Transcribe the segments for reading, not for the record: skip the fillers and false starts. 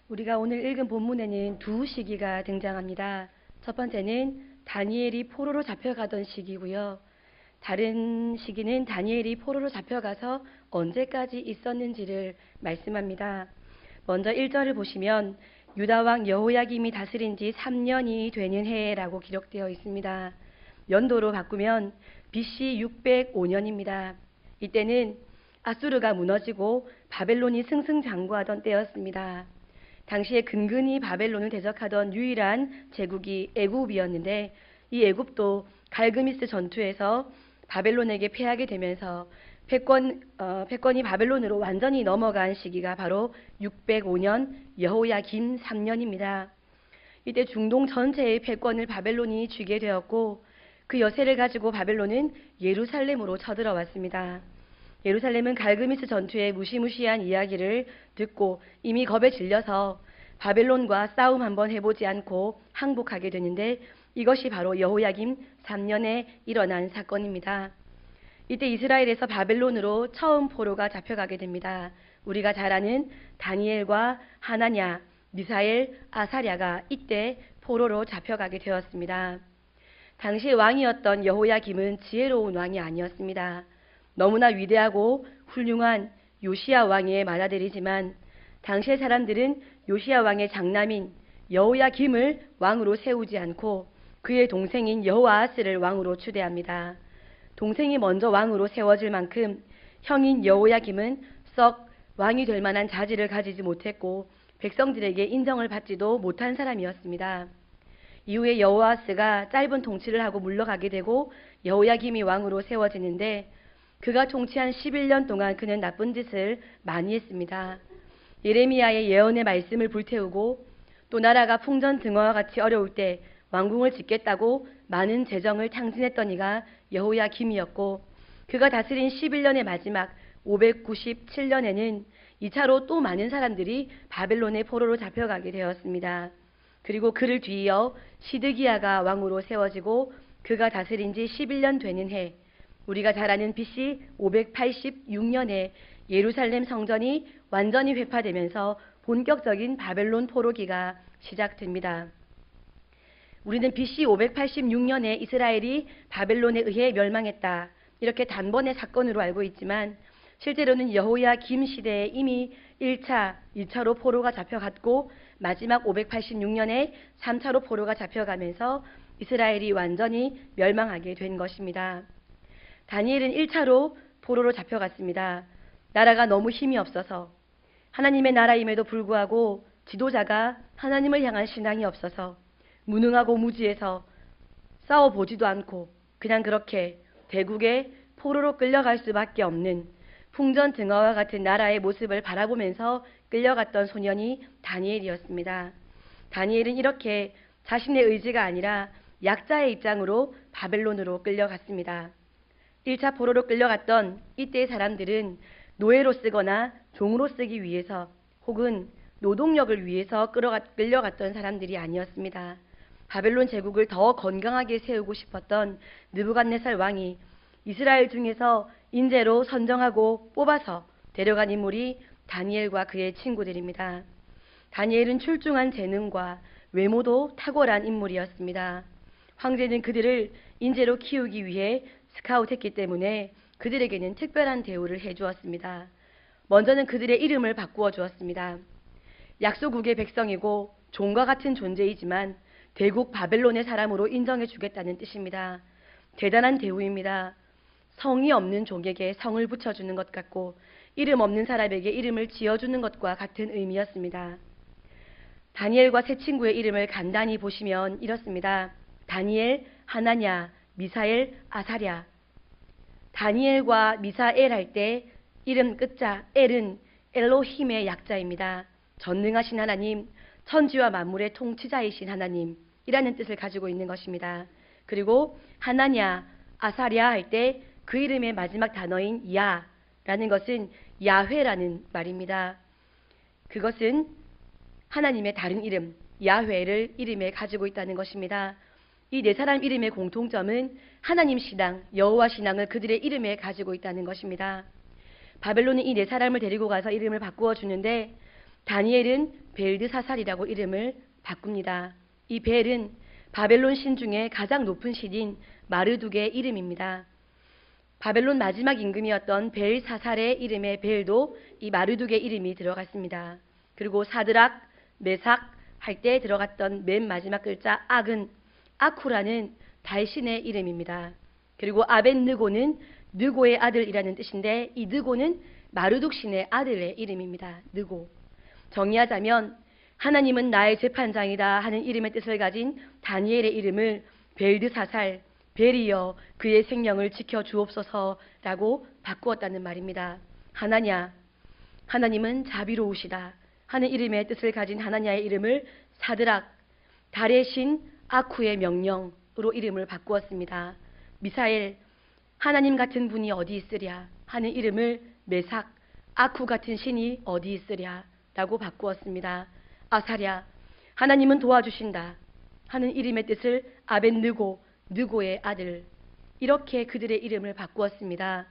우리가 오늘 읽은 본문에는 두 시기가 등장합니다. 첫 번째는 다니엘이 포로로 잡혀가던 시기고요. 다른 시기는 다니엘이 포로로 잡혀가서 언제까지 있었는지를 말씀합니다. 먼저 1절을 보시면 유다왕 여호야김이 다스린 지 3년이 되는 해라고 기록되어 있습니다. 연도로 바꾸면 BC 605년입니다. 이때는 아수르가 무너지고 바벨론이 승승장구하던 때였습니다. 당시에 근근히 바벨론을 대적하던 유일한 제국이 애굽이었는데 이 애굽도 갈그미스 전투에서 바벨론에게 패하게 되면서 패권이 바벨론으로 완전히 넘어간 시기가 바로 605년 여호야김 3년입니다. 이때 중동 전체의 패권을 바벨론이 쥐게 되었고 그 여세를 가지고 바벨론은 예루살렘으로 쳐들어왔습니다. 예루살렘은 갈그미스 전투의 무시무시한 이야기를 듣고 이미 겁에 질려서 바벨론과 싸움 한번 해보지 않고 항복하게 되는데 이것이 바로 여호야김 3년에 일어난 사건입니다. 이때 이스라엘에서 바벨론으로 처음 포로가 잡혀가게 됩니다. 우리가 잘 아는 다니엘과 하나냐, 미사엘, 아사랴가 이때 포로로 잡혀가게 되었습니다. 당시 왕이었던 여호야김은 지혜로운 왕이 아니었습니다. 너무나 위대하고 훌륭한 요시야 왕의 맏아들이지만 당시의 사람들은 요시야 왕의 장남인 여호야김을 왕으로 세우지 않고 그의 동생인 여호아하스를 왕으로 추대합니다. 동생이 먼저 왕으로 세워질 만큼 형인 여호야김은 썩 왕이 될 만한 자질을 가지지 못했고 백성들에게 인정을 받지도 못한 사람이었습니다. 이후에 여호아하스가 짧은 통치를 하고 물러가게 되고 여호야김이 왕으로 세워지는데 그가 통치한 11년 동안 그는 나쁜 짓을 많이 했습니다. 예레미야의 예언의 말씀을 불태우고 또 나라가 풍전등화와 같이 어려울 때 왕궁을 짓겠다고 많은 재정을 탕진했던 이가 여호야김이었고 그가 다스린 11년의 마지막 597년에는 2차로 또 많은 사람들이 바벨론의 포로로 잡혀가게 되었습니다. 그리고 그를 뒤이어 시드기야가 왕으로 세워지고 그가 다스린 지 11년 되는 해 우리가 잘 아는 BC 586년에 예루살렘 성전이 완전히 회파되면서 본격적인 바벨론 포로기가 시작됩니다. 우리는 BC 586년에 이스라엘이 바벨론에 의해 멸망했다. 이렇게 단번의 사건으로 알고 있지만 실제로는 여호야김 시대에 이미 1차, 2차로 포로가 잡혀갔고 마지막 586년에 3차로 포로가 잡혀가면서 이스라엘이 완전히 멸망하게 된 것입니다. 다니엘은 1차로 포로로 잡혀갔습니다. 나라가 너무 힘이 없어서 하나님의 나라임에도 불구하고 지도자가 하나님을 향한 신앙이 없어서 무능하고 무지해서 싸워보지도 않고 그냥 그렇게 대국에 포로로 끌려갈 수밖에 없는 풍전등화와 같은 나라의 모습을 바라보면서 끌려갔던 소년이 다니엘이었습니다. 다니엘은 이렇게 자신의 의지가 아니라 약자의 입장으로 바벨론으로 끌려갔습니다. 1차 포로로 끌려갔던 이때의 사람들은 노예로 쓰거나 종으로 쓰기 위해서 혹은 노동력을 위해서 끌려갔던 사람들이 아니었습니다. 바벨론 제국을 더 건강하게 세우고 싶었던 느부갓네살 왕이 이스라엘 중에서 인재로 선정하고 뽑아서 데려간 인물이 다니엘과 그의 친구들입니다. 다니엘은 출중한 재능과 외모도 탁월한 인물이었습니다. 황제는 그들을 인재로 키우기 위해 스카웃했기 때문에 그들에게는 특별한 대우를 해주었습니다. 먼저는 그들의 이름을 바꾸어 주었습니다. 약소국의 백성이고 종과 같은 존재이지만 대국 바벨론의 사람으로 인정해 주겠다는 뜻입니다. 대단한 대우입니다. 성이 없는 종에게 성을 붙여주는 것 같고 이름 없는 사람에게 이름을 지어주는 것과 같은 의미였습니다. 다니엘과 세 친구의 이름을 간단히 보시면 이렇습니다. 다니엘, 하나냐, 미사엘, 아사랴. 다니엘과 미사엘 할 때 이름 끝자 엘은 엘로힘의 약자입니다. 전능하신 하나님, 천지와 만물의 통치자이신 하나님이라는 뜻을 가지고 있는 것입니다. 그리고 하나냐, 아사랴 할 때 그 이름의 마지막 단어인 야라는 것은 야훼라는 말입니다. 그것은 하나님의 다른 이름, 야훼를 이름에 가지고 있다는 것입니다. 이 네 사람 이름의 공통점은 하나님 신앙, 여호와 신앙을 그들의 이름에 가지고 있다는 것입니다. 바벨론은 이 네 사람을 데리고 가서 이름을 바꾸어 주는데 다니엘은 벨드사살이라고 이름을 바꿉니다. 이 벨은 바벨론 신 중에 가장 높은 신인 마르둑의 이름입니다. 바벨론 마지막 임금이었던 벨사살의 이름에 벨도 이 마르둑의 이름이 들어갔습니다. 그리고 사드락, 메삭 할 때 들어갔던 맨 마지막 글자 악은 아쿠라는 달신의 이름입니다. 그리고 아벤느고는 느고의 아들이라는 뜻인데 이 느고는 마르둑 신의 아들의 이름입니다. 느고. 정의하자면 하나님은 나의 재판장이다 하는 이름의 뜻을 가진 다니엘의 이름을 벨드사살, 벨이여 그의 생명을 지켜 주옵소서라고 바꾸었다는 말입니다. 하나냐, 하나님은 자비로우시다 하는 이름의 뜻을 가진 하나냐의 이름을 사드락, 달의 신 아쿠의 명령으로 이름을 바꾸었습니다. 미사엘, 하나님 같은 분이 어디 있으랴 하는 이름을 메삭, 아쿠 같은 신이 어디 있으랴 라고 바꾸었습니다. 아사랴, 하나님은 도와주신다 하는 이름의 뜻을 아벤느고, 느고의 아들, 이렇게 그들의 이름을 바꾸었습니다.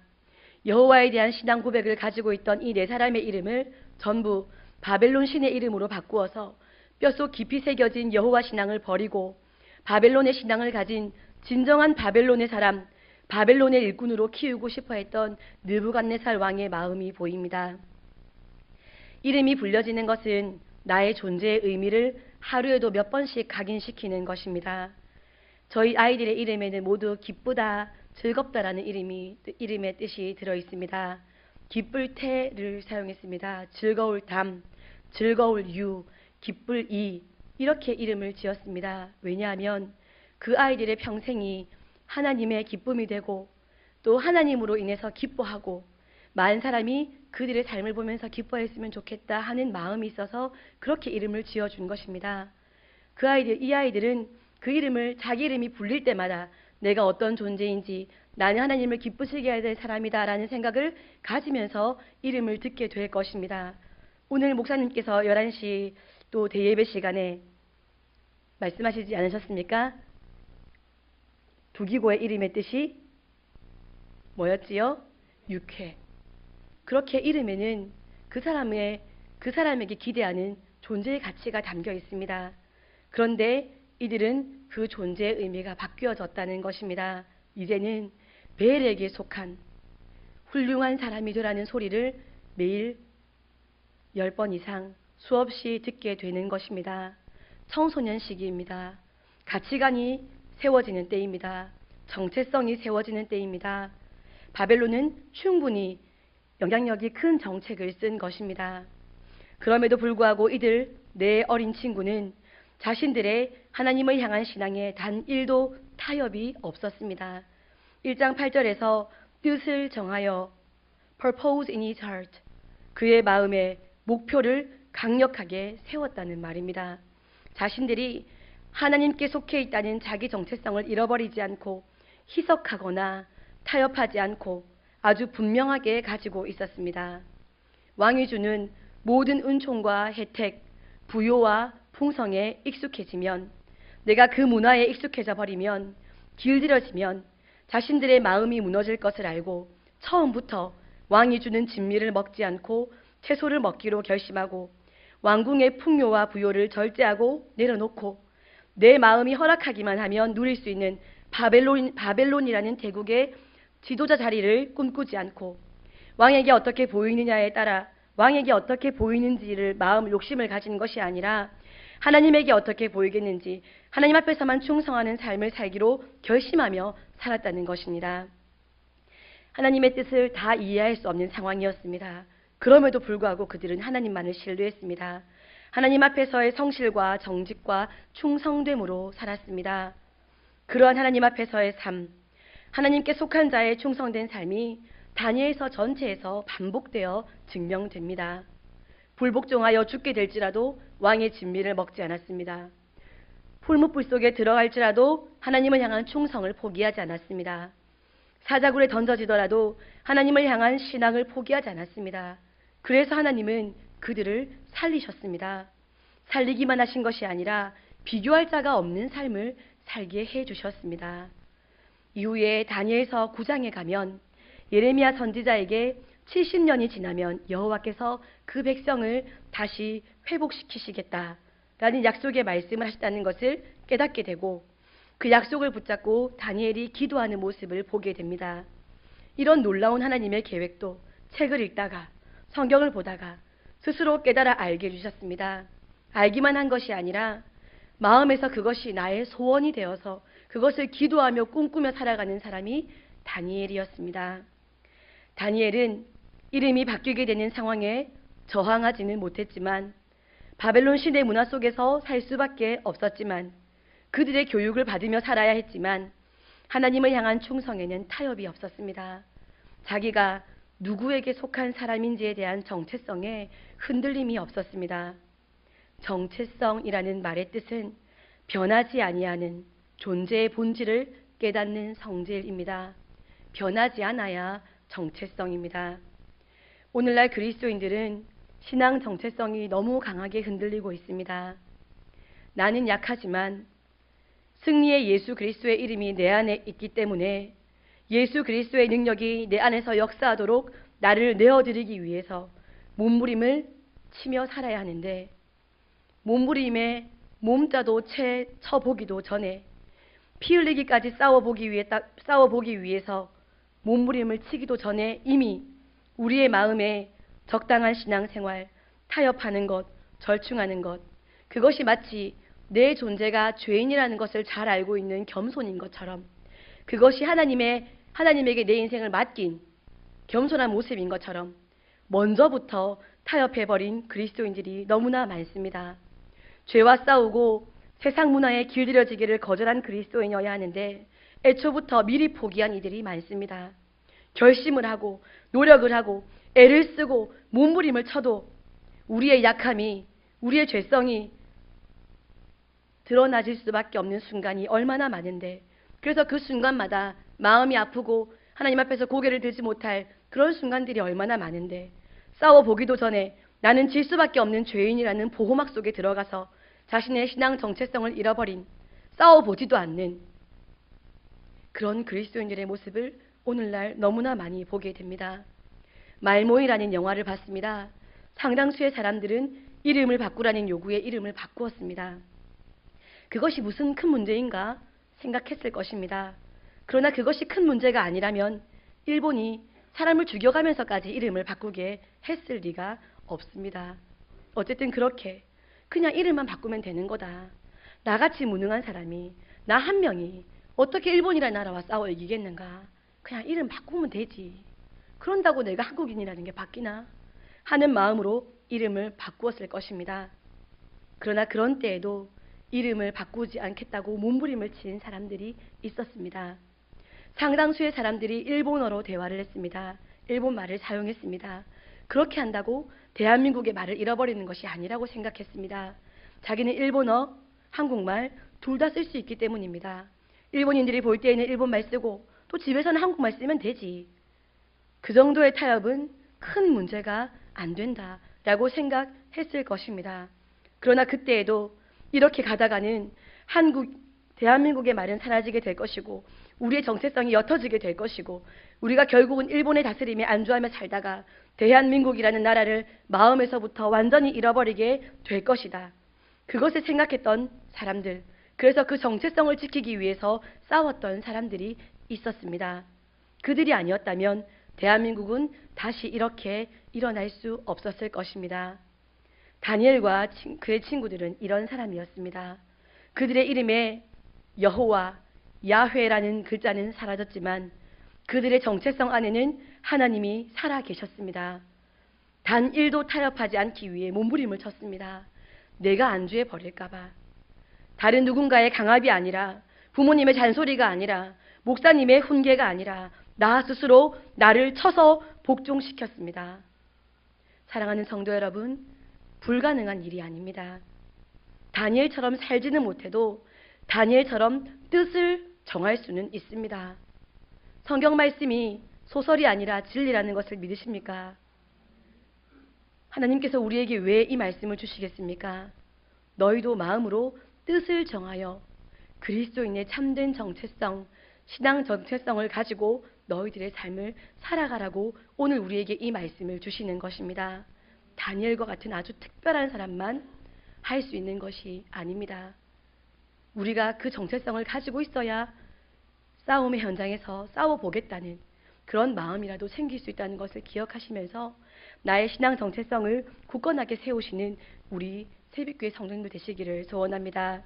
여호와에 대한 신앙 고백을 가지고 있던 이 네 사람의 이름을 전부 바벨론 신의 이름으로 바꾸어서 뼛속 깊이 새겨진 여호와 신앙을 버리고 바벨론의 신앙을 가진 진정한 바벨론의 사람, 바벨론의 일꾼으로 키우고 싶어 했던 느부갓네살 왕의 마음이 보입니다. 이름이 불려지는 것은 나의 존재의 의미를 하루에도 몇 번씩 각인시키는 것입니다. 저희 아이들의 이름에는 모두 기쁘다, 즐겁다라는 이름의 뜻이 들어 있습니다. 기쁠 태를 사용했습니다. 즐거울 담, 즐거울 유, 기쁠 이, 이렇게 이름을 지었습니다. 왜냐하면 그 아이들의 평생이 하나님의 기쁨이 되고 또 하나님으로 인해서 기뻐하고 많은 사람이 그들의 삶을 보면서 기뻐했으면 좋겠다 하는 마음이 있어서 그렇게 이름을 지어준 것입니다. 이 아이들은 그 이름을 자기 이름이 불릴 때마다 내가 어떤 존재인지 나는 하나님을 기쁘시게 해야 될 사람이다 라는 생각을 가지면서 이름을 듣게 될 것입니다. 오늘 목사님께서 11시 또 대예배 시간에 말씀하시지 않으셨습니까? 두기고의 이름의 뜻이 뭐였지요? 유쾌. 그렇게 이름에는 그 사람에게 기대하는 존재의 가치가 담겨 있습니다. 그런데 이들은 그 존재의 의미가 바뀌어졌다는 것입니다. 이제는 벨에게 속한 훌륭한 사람이 되라는 소리를 매일 10번 이상 수없이 듣게 되는 것입니다. 청소년 시기입니다. 가치관이 세워지는 때입니다. 정체성이 세워지는 때입니다. 바벨론은 충분히 영향력이 큰 정책을 쓴 것입니다. 그럼에도 불구하고 이들 네 어린 친구는 자신들의 하나님을 향한 신앙에 단 1도 타협이 없었습니다. 1장 8절에서 뜻을 정하여 purpose in his heart, 그의 마음에 목표를 강력하게 세웠다는 말입니다. 자신들이 하나님께 속해 있다는 자기 정체성을 잃어버리지 않고 희석하거나 타협하지 않고 아주 분명하게 가지고 있었습니다. 왕이 주는 모든 은총과 혜택, 부요와 풍성에 익숙해지면, 내가 그 문화에 익숙해져 버리면, 길들여지면 자신들의 마음이 무너질 것을 알고 처음부터 왕이 주는 진미를 먹지 않고 채소를 먹기로 결심하고 왕궁의 풍요와 부요를 절제하고 내려놓고 내 마음이 허락하기만 하면 누릴 수 있는 바벨론이라는 대국의 지도자 자리를 꿈꾸지 않고 왕에게 어떻게 보이느냐에 따라 왕에게 어떻게 보이는지를 마음 욕심을 가진 것이 아니라 하나님에게 어떻게 보이겠는지 하나님 앞에서만 충성하는 삶을 살기로 결심하며 살았다는 것입니다. 하나님의 뜻을 다 이해할 수 없는 상황이었습니다. 그럼에도 불구하고 그들은 하나님만을 신뢰했습니다. 하나님 앞에서의 성실과 정직과 충성됨으로 살았습니다. 그러한 하나님 앞에서의 삶, 하나님께 속한 자의 충성된 삶이 다니엘서 전체에서 반복되어 증명됩니다. 불복종하여 죽게 될지라도 왕의 진미를 먹지 않았습니다. 풀무불 속에 들어갈지라도 하나님을 향한 충성을 포기하지 않았습니다. 사자굴에 던져지더라도 하나님을 향한 신앙을 포기하지 않았습니다. 그래서 하나님은 그들을 살리셨습니다. 살리기만 하신 것이 아니라 비교할 자가 없는 삶을 살게 해주셨습니다. 이후에 다니엘서 9장에 가면 예레미야 선지자에게 70년이 지나면 여호와께서 그 백성을 다시 회복시키시겠다라는 약속의 말씀을 하셨다는 것을 깨닫게 되고 그 약속을 붙잡고 다니엘이 기도하는 모습을 보게 됩니다. 이런 놀라운 하나님의 계획도 책을 읽다가 성경을 보다가 스스로 깨달아 알게 해주셨습니다. 알기만 한 것이 아니라 마음에서 그것이 나의 소원이 되어서 그것을 기도하며 꿈꾸며 살아가는 사람이 다니엘이었습니다. 다니엘은 이름이 바뀌게 되는 상황에 저항하지는 못했지만 바벨론 시대 문화 속에서 살 수밖에 없었지만 그들의 교육을 받으며 살아야 했지만 하나님을 향한 충성에는 타협이 없었습니다. 자기가 누구에게 속한 사람인지에 대한 정체성에 흔들림이 없었습니다. 정체성이라는 말의 뜻은 변하지 아니하는 존재의 본질을 깨닫는 성질입니다. 변하지 않아야 정체성입니다. 오늘날 그리스도인들은 신앙 정체성이 너무 강하게 흔들리고 있습니다. 나는 약하지만 승리의 예수 그리스도의 이름이 내 안에 있기 때문에 예수 그리스도의 능력이 내 안에서 역사하도록 나를 내어드리기 위해서 몸부림을 치며 살아야 하는데 몸부림에 몸자도 채 쳐보기도 전에 피 흘리기까지 싸워보기 위해서 몸부림을 치기도 전에 이미 우리의 마음에 적당한 신앙생활, 타협하는 것, 절충하는 것, 그것이 마치 내 존재가 죄인이라는 것을 잘 알고 있는 겸손인 것처럼 그것이 하나님에게 내 인생을 맡긴 겸손한 모습인 것처럼 먼저부터 타협해버린 그리스도인들이 너무나 많습니다. 죄와 싸우고 세상 문화에 길들여지기를 거절한 그리스도인이어야 하는데 애초부터 미리 포기한 이들이 많습니다. 결심을 하고 노력을 하고 애를 쓰고 몸부림을 쳐도 우리의 약함이 우리의 죄성이 드러나질 수밖에 없는 순간이 얼마나 많은데 그래서 그 순간마다 마음이 아프고 하나님 앞에서 고개를 들지 못할 그런 순간들이 얼마나 많은데 싸워보기도 전에 나는 질 수밖에 없는 죄인이라는 보호막 속에 들어가서 자신의 신앙 정체성을 잃어버린 싸워보지도 않는 그런 그리스도인들의 모습을 오늘날 너무나 많이 보게 됩니다. 말모이라는 영화를 봤습니다. 상당수의 사람들은 이름을 바꾸라는 요구에 이름을 바꾸었습니다. 그것이 무슨 큰 문제인가 생각했을 것입니다. 그러나 그것이 큰 문제가 아니라면 일본이 사람을 죽여가면서까지 이름을 바꾸게 했을 리가 없습니다. 어쨌든 그렇게 그냥 이름만 바꾸면 되는 거다. 나같이 무능한 사람이 나 한 명이 어떻게 일본이라는 나라와 싸워 이기겠는가. 그냥 이름 바꾸면 되지. 그런다고 내가 한국인이라는 게 바뀌나 하는 마음으로 이름을 바꾸었을 것입니다. 그러나 그런 때에도 이름을 바꾸지 않겠다고 몸부림을 친 사람들이 있었습니다. 상당수의 사람들이 일본어로 대화를 했습니다. 일본 말을 사용했습니다. 그렇게 한다고 대한민국의 말을 잃어버리는 것이 아니라고 생각했습니다. 자기는 일본어, 한국말 둘 다 쓸 수 있기 때문입니다. 일본인들이 볼 때에는 일본말 쓰고 또 집에서는 한국말 쓰면 되지. 그 정도의 타협은 큰 문제가 안 된다라고 생각했을 것입니다. 그러나 그때에도 이렇게 가다가는 대한민국의 말은 사라지게 될 것이고 우리의 정체성이 옅어지게 될 것이고 우리가 결국은 일본의 다스림에 안주하며 살다가 대한민국이라는 나라를 마음에서부터 완전히 잃어버리게 될 것이다. 그것을 생각했던 사람들, 그래서 그 정체성을 지키기 위해서 싸웠던 사람들이 있었습니다. 그들이 아니었다면 대한민국은 다시 이렇게 일어날 수 없었을 것입니다. 다니엘과 그의 친구들은 이런 사람이었습니다. 그들의 이름에 여호와, 야훼라는 글자는 사라졌지만 그들의 정체성 안에는 하나님이 살아 계셨습니다. 단 1도 타협하지 않기 위해 몸부림을 쳤습니다. 내가 안주해 버릴까 봐. 다른 누군가의 강압이 아니라 부모님의 잔소리가 아니라 목사님의 훈계가 아니라 나 스스로 나를 쳐서 복종시켰습니다. 사랑하는 성도 여러분, 불가능한 일이 아닙니다. 다니엘처럼 살지는 못해도 다니엘처럼 뜻을 정할 수는 있습니다. 성경 말씀이 소설이 아니라 진리라는 것을 믿으십니까? 하나님께서 우리에게 왜 이 말씀을 주시겠습니까? 너희도 마음으로 뜻을 정하여 그리스도인의 참된 정체성, 신앙 정체성을 가지고 너희들의 삶을 살아가라고 오늘 우리에게 이 말씀을 주시는 것입니다. 다니엘과 같은 아주 특별한 사람만 할 수 있는 것이 아닙니다. 우리가 그 정체성을 가지고 있어야 싸움의 현장에서 싸워보겠다는 그런 마음이라도 생길 수 있다는 것을 기억하시면서 나의 신앙 정체성을 굳건하게 세우시는 우리 새벽교회 성도님들 되시기를 소원합니다.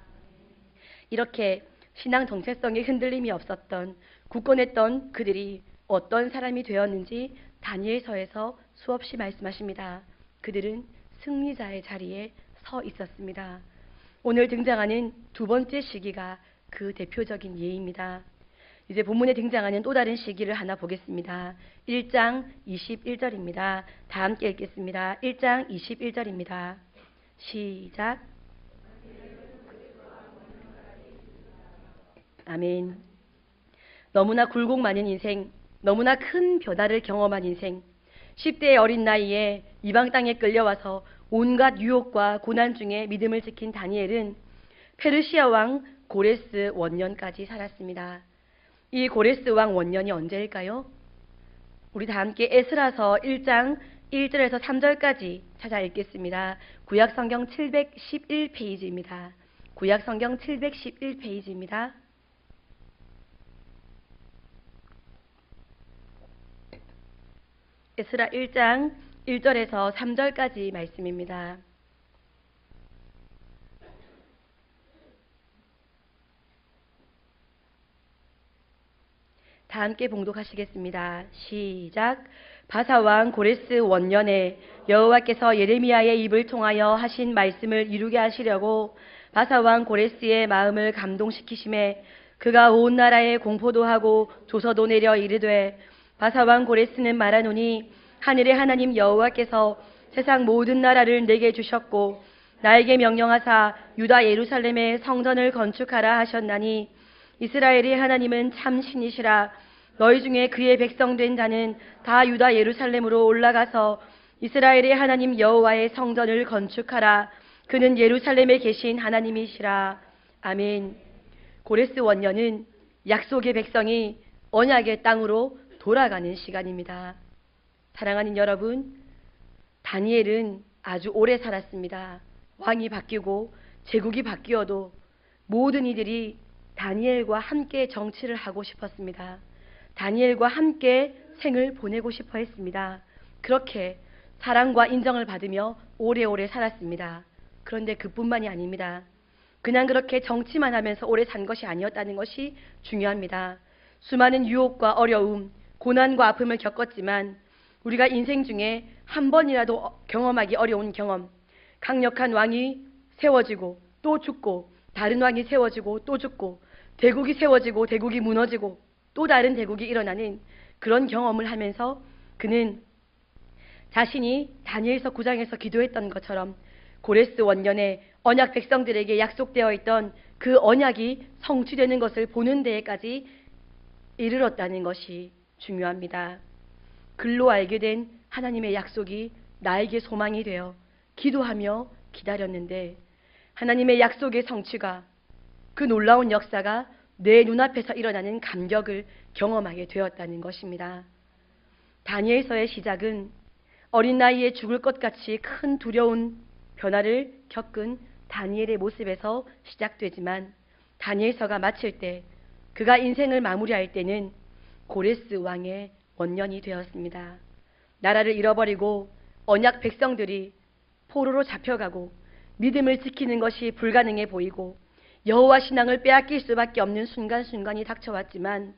이렇게 신앙 정체성에 흔들림이 없었던 굳건했던 그들이 어떤 사람이 되었는지 다니엘서에서 수없이 말씀하십니다. 그들은 승리자의 자리에 서 있었습니다. 오늘 등장하는 두 번째 시기가 그 대표적인 예입니다. 이제 본문에 등장하는 또 다른 시기를 하나 보겠습니다. 1장 21절입니다. 다 함께 읽겠습니다. 1장 21절입니다. 시작. 아멘. 너무나 굴곡 많은 인생, 너무나 큰 변화를 경험한 인생, 10대의 어린 나이에 이방 땅에 끌려와서 온갖 유혹과 고난 중에 믿음을 지킨 다니엘은 페르시아 왕 고레스 원년까지 살았습니다. 이 고레스 왕 원년이 언제일까요? 우리 다 함께 에스라서 1장 1절에서 3절까지 찾아 읽겠습니다. 구약성경 711페이지입니다. 구약성경 711페이지입니다. 에스라 1장 1절에서 3절까지 말씀입니다. 다 함께 봉독하시겠습니다. 시작. 바사왕 고레스 원년에 여호와께서 예레미야의 입을 통하여 하신 말씀을 이루게 하시려고 바사왕 고레스의 마음을 감동시키심에 그가 온 나라에 공포도 하고 조서도 내려 이르되 바사왕 고레스는 말하노니 하늘의 하나님 여호와께서 세상 모든 나라를 내게 주셨고 나에게 명령하사 유다 예루살렘에 성전을 건축하라 하셨나니 이스라엘의 하나님은 참 신이시라. 너희 중에 그의 백성 된 자는 다 유다 예루살렘으로 올라가서 이스라엘의 하나님 여호와의 성전을 건축하라. 그는 예루살렘에 계신 하나님이시라. 아멘. 고레스 원년은 약속의 백성이 언약의 땅으로 돌아가는 시간입니다. 사랑하는 여러분, 다니엘은 아주 오래 살았습니다. 왕이 바뀌고 제국이 바뀌어도 모든 이들이 다니엘과 함께 정치를 하고 싶었습니다. 다니엘과 함께 생을 보내고 싶어 했습니다. 그렇게 사랑과 인정을 받으며 오래오래 살았습니다. 그런데 그뿐만이 아닙니다. 그냥 그렇게 정치만 하면서 오래 산 것이 아니었다는 것이 중요합니다. 수많은 유혹과 어려움, 고난과 아픔을 겪었지만 우리가 인생 중에 한 번이라도 경험하기 어려운 경험, 강력한 왕이 세워지고 또 죽고 다른 왕이 세워지고 또 죽고 대국이 세워지고 대국이 무너지고 또 다른 대국이 일어나는 그런 경험을 하면서 그는 자신이 다니엘서 9장에서 기도했던 것처럼 고레스 원년에 언약 백성들에게 약속되어 있던 그 언약이 성취되는 것을 보는 데에까지 이르렀다는 것이 중요합니다. 글로 알게 된 하나님의 약속이 나에게 소망이 되어 기도하며 기다렸는데 하나님의 약속의 성취가 그 놀라운 역사가 내 눈앞에서 일어나는 감격을 경험하게 되었다는 것입니다. 다니엘서의 시작은 어린 나이에 죽을 것 같이 큰 두려운 변화를 겪은 다니엘의 모습에서 시작되지만 다니엘서가 마칠 때 그가 인생을 마무리할 때는 고레스 왕의 원년이 되었습니다. 나라를 잃어버리고 언약 백성들이 포로로 잡혀가고 믿음을 지키는 것이 불가능해 보이고 여호와 신앙을 빼앗길 수밖에 없는 순간순간이 닥쳐왔지만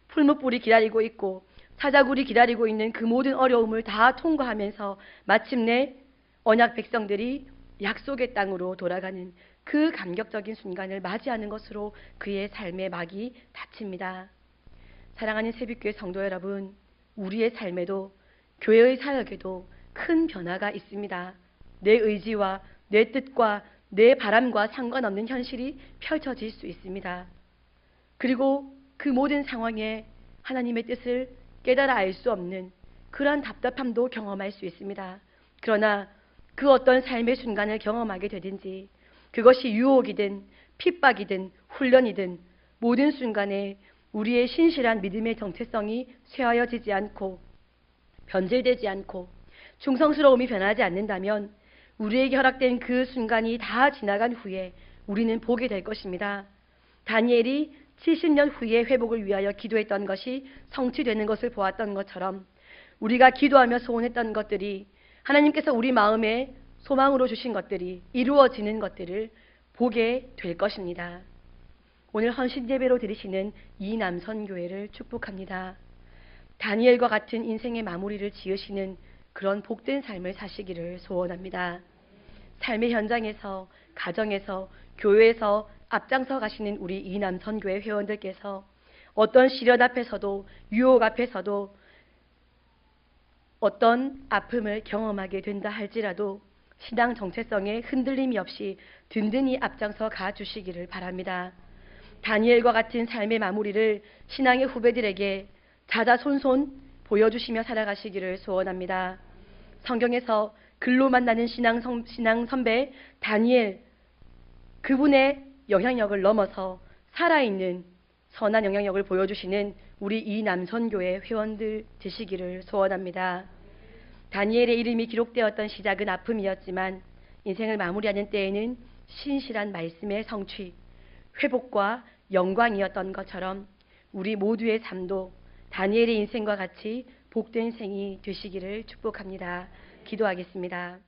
풀무불이 기다리고 있고 사자굴이 기다리고 있는 그 모든 어려움을 다 통과하면서 마침내 언약 백성들이 약속의 땅으로 돌아가는 그 감격적인 순간을 맞이하는 것으로 그의 삶의 막이 닫힙니다. 사랑하는 새벽교회 성도 여러분, 우리의 삶에도 교회의 사역에도 큰 변화가 있습니다. 내 의지와 내 뜻과 내 바람과 상관없는 현실이 펼쳐질 수 있습니다. 그리고 그 모든 상황에 하나님의 뜻을 깨달아 알 수 없는 그러한 답답함도 경험할 수 있습니다. 그러나 그 어떤 삶의 순간을 경험하게 되든지 그것이 유혹이든 핍박이든 훈련이든 모든 순간에 우리의 신실한 믿음의 정체성이 쇠하여지지 않고 변질되지 않고 충성스러움이 변하지 않는다면 우리에게 허락된 그 순간이 다 지나간 후에 우리는 보게 될 것입니다. 다니엘이 70년 후에 회복을 위하여 기도했던 것이 성취되는 것을 보았던 것처럼 우리가 기도하며 소원했던 것들이 하나님께서 우리 마음에 소망으로 주신 것들이 이루어지는 것들을 보게 될 것입니다. 오늘 헌신 예배로 드리시는 이 남선교회를 축복합니다. 다니엘과 같은 인생의 마무리를 지으시는 그런 복된 삶을 사시기를 소원합니다. 삶의 현장에서, 가정에서, 교회에서 앞장서 가시는 우리 이남선교회 회원들께서 어떤 시련 앞에서도, 유혹 앞에서도, 어떤 아픔을 경험하게 된다 할지라도 신앙 정체성에 흔들림이 없이 든든히 앞장서 가주시기를 바랍니다. 다니엘과 같은 삶의 마무리를 신앙의 후배들에게 자자손손 보여주시며 살아가시기를 소원합니다. 성경에서 글로 만나는 신앙 선배 다니엘, 그분의 영향력을 넘어서 살아있는 선한 영향력을 보여주시는 우리 이 남선교회 회원들 되시기를 소원합니다. 다니엘의 이름이 기록되었던 시작은 아픔이었지만 인생을 마무리하는 때에는 신실한 말씀의 성취, 회복과 영광이었던 것처럼 우리 모두의 삶도 다니엘의 인생과 같이 복된 생이 되시기를 축복합니다. 기도하겠습니다.